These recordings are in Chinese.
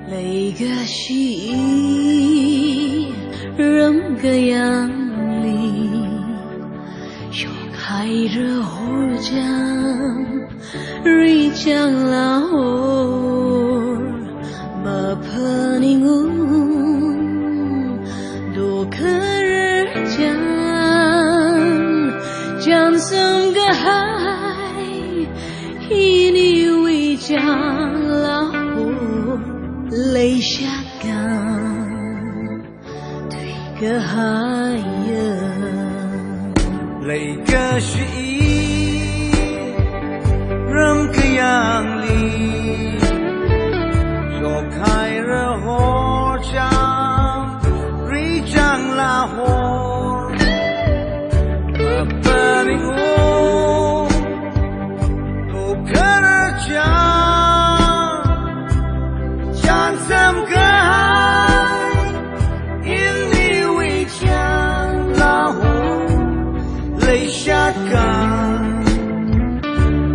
泪个稀，人个样里，又开着火将，瑞将拉火，马帕尼乌，多可日将，将生个海，一你为将拉火。泪下岗，对个海呀，泪个是一人个样里，说开了火将，瑞将拉火，不灵我，都可能将。怎个爱？因你为将老火泪下岗，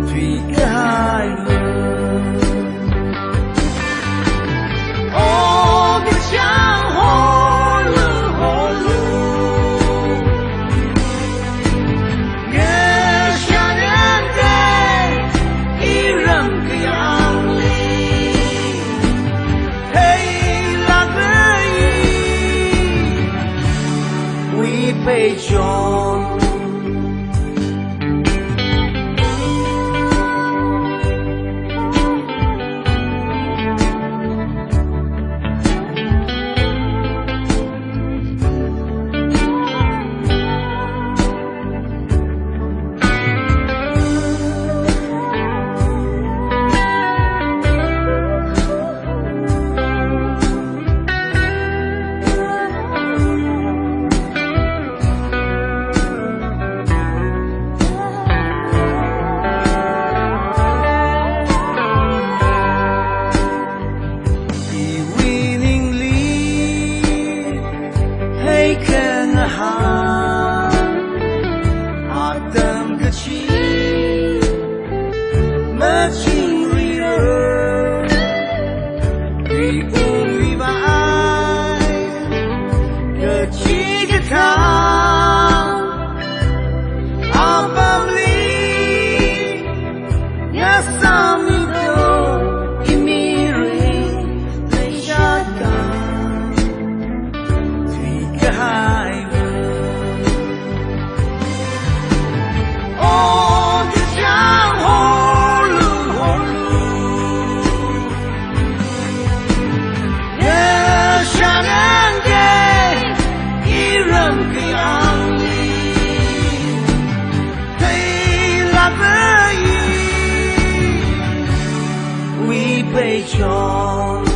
推个海了。哦，个江火路火路，月下人的一人个样。悲壮。悲壮。